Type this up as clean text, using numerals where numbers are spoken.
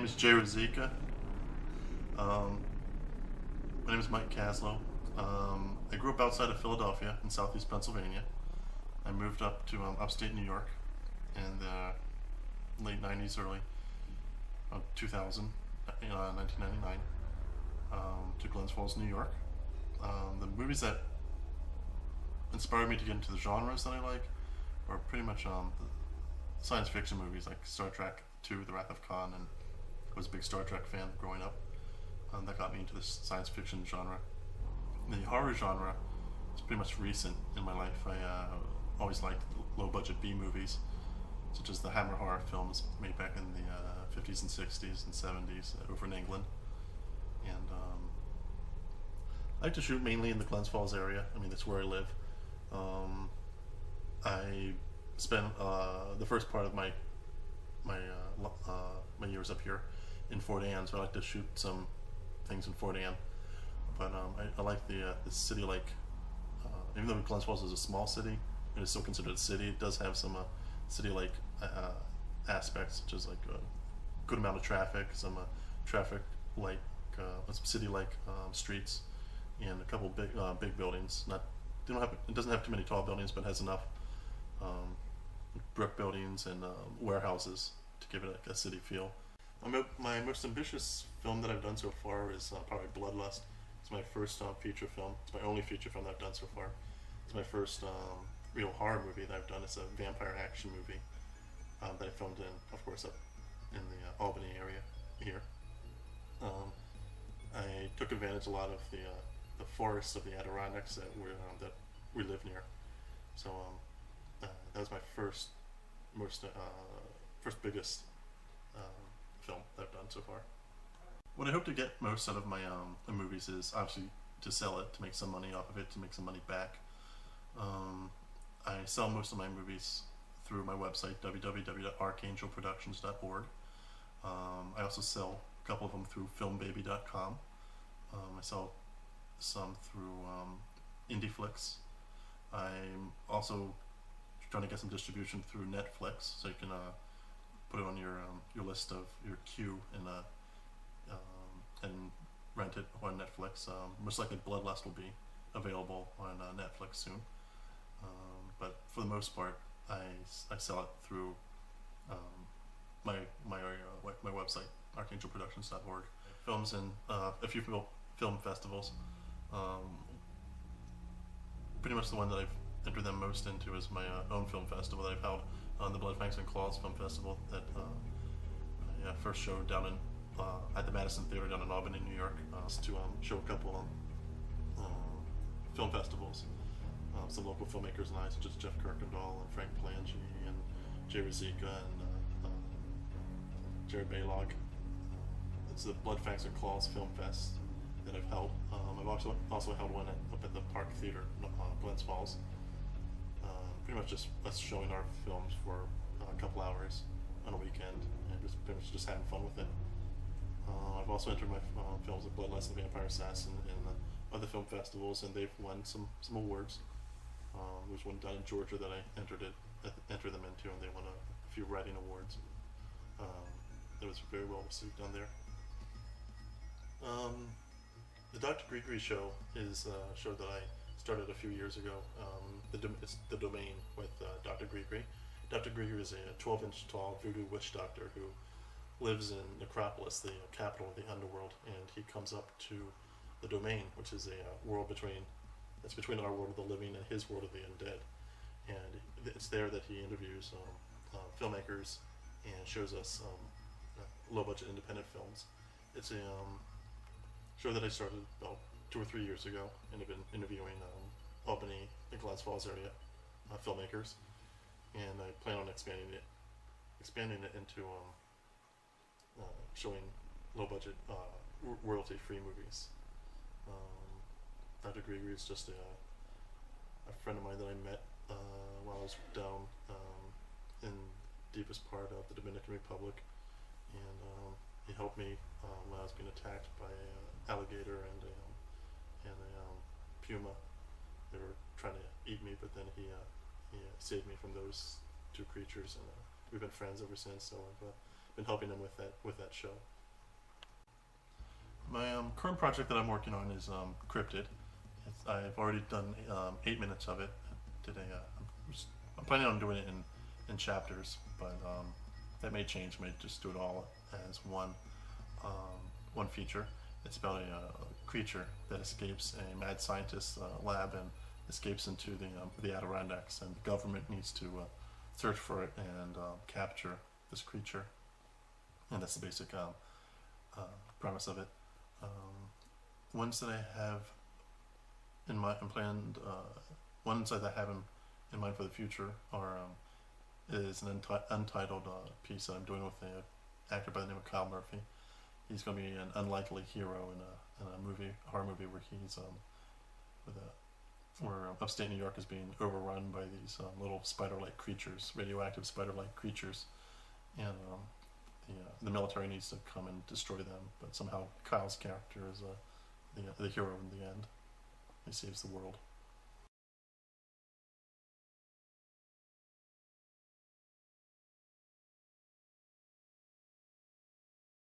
name is Jay Razika. Um, my name is Mike Kazlo. I grew up outside of Philadelphia in southeast Pennsylvania. I moved up to upstate New York in the late 90s, early 2000, 1999, to Glens Falls, New York. The movies that inspired me to get into the genres that I like are pretty much the science fiction movies like Star Trek II, The Wrath of Khan, and I was a big Star Trek fan growing up. That got me into this science fiction genre. The horror genre is pretty much recent in my life. I always liked low budget B movies, such as the Hammer horror films made back in the 50s and 60s and 70s over in England. And I like to shoot mainly in the Glens Falls area. I mean, that's where I live. I spent the first part of my years up here in Fort Anne, so I like to shoot some things in Fort Anne. But I like the city, like even though Glens Falls is a small city, it is still considered a city. It does have some city-like aspects, such as like a good amount of traffic, some traffic-like, city-like streets, and a couple big buildings. It doesn't have too many tall buildings, but has enough brick buildings and warehouses to give it like a city feel. My most ambitious film that I've done so far is probably Bloodlust. It's my first feature film. It's my only feature film that I've done so far. It's my first real horror movie that I've done. It's a vampire action movie that I filmed in, of course, up in the Albany area here. I took advantage a lot of the forests of the Adirondacks that we live near. So that was my first biggest film that I've done so far. What I hope to get most out of my movies is obviously to sell it, to make some money off of it, to make some money back. I sell most of my movies through my website, www.archangelproductions.org. I also sell a couple of them through filmbaby.com. I sell some through IndieFlix. I'm also trying to get some distribution through Netflix, so you can put it on your list of your queue and rent it on Netflix. Most likely Bloodlust will be available on Netflix soon. But for the most part, I sell it through my website, archangelproductions.org. Films in a few film festivals. Pretty much the one that I've entered them most into is my own film festival that I've held on the Blood, Fangs, and Claws Film Festival that I first showed down in at the Madison Theater down in Albany, New York, to show a couple film festivals. Some local filmmakers and I, such as Jeff Kirkendall and Frank Palangi and Jay Razika and Jared Baylog. It's the Blood, Fangs, and Claws Film Fest that I've held. I've also held one up at the Park Theater, Glens Falls. Pretty much just us showing our films for a couple hours on a weekend and pretty much just having fun with it. I've also entered my films at Bloodlust and Vampire Assassin in other film festivals, and they've won some awards. There's one down in Georgia that I entered them into, and they won a few writing awards. It was very well received down there. The Dr. Grigri Show is a show that I started a few years ago. It's The Domain with Dr. Grigri. Dr. Grigri is a 12-inch tall voodoo witch doctor who lives in Necropolis, the capital of the underworld, and he comes up to the Domain, which is a world between our world of the living and his world of the undead. And it's there that he interviews filmmakers and shows us low-budget independent films. It's a show that I started about 2 or 3 years ago, and I've been interviewing Albany and Glens Falls area filmmakers, and I plan on expanding it into showing low-budget royalty-free movies. Dr. Grigri is just a friend of mine that I met while I was down in deepest part of the Dominican Republic, and he helped me when I was being attacked by an alligator and a puma. They were trying to eat me, but then he saved me from those two creatures, and we've been friends ever since. So I've been helping him with that show. My current project that I'm working on is Cryptid. I've already done 8 minutes of it. Today, I'm planning on doing it in chapters, but that may change. I may just do it all as one feature. It's about a creature that escapes a mad scientist's lab and escapes into the Adirondacks, and the government needs to search for it and capture this creature. And that's the basic premise of it. Ones that I have in my planned, ones that I have in mind for the future are is an untitled piece that I'm doing with an actor by the name of Kyle Murphy. He's going to be an unlikely hero in a horror movie where he's where upstate New York is being overrun by these little spider-like creatures, radioactive spider-like creatures, and the military needs to come and destroy them. But somehow Kyle's character is the hero in the end. He saves the world.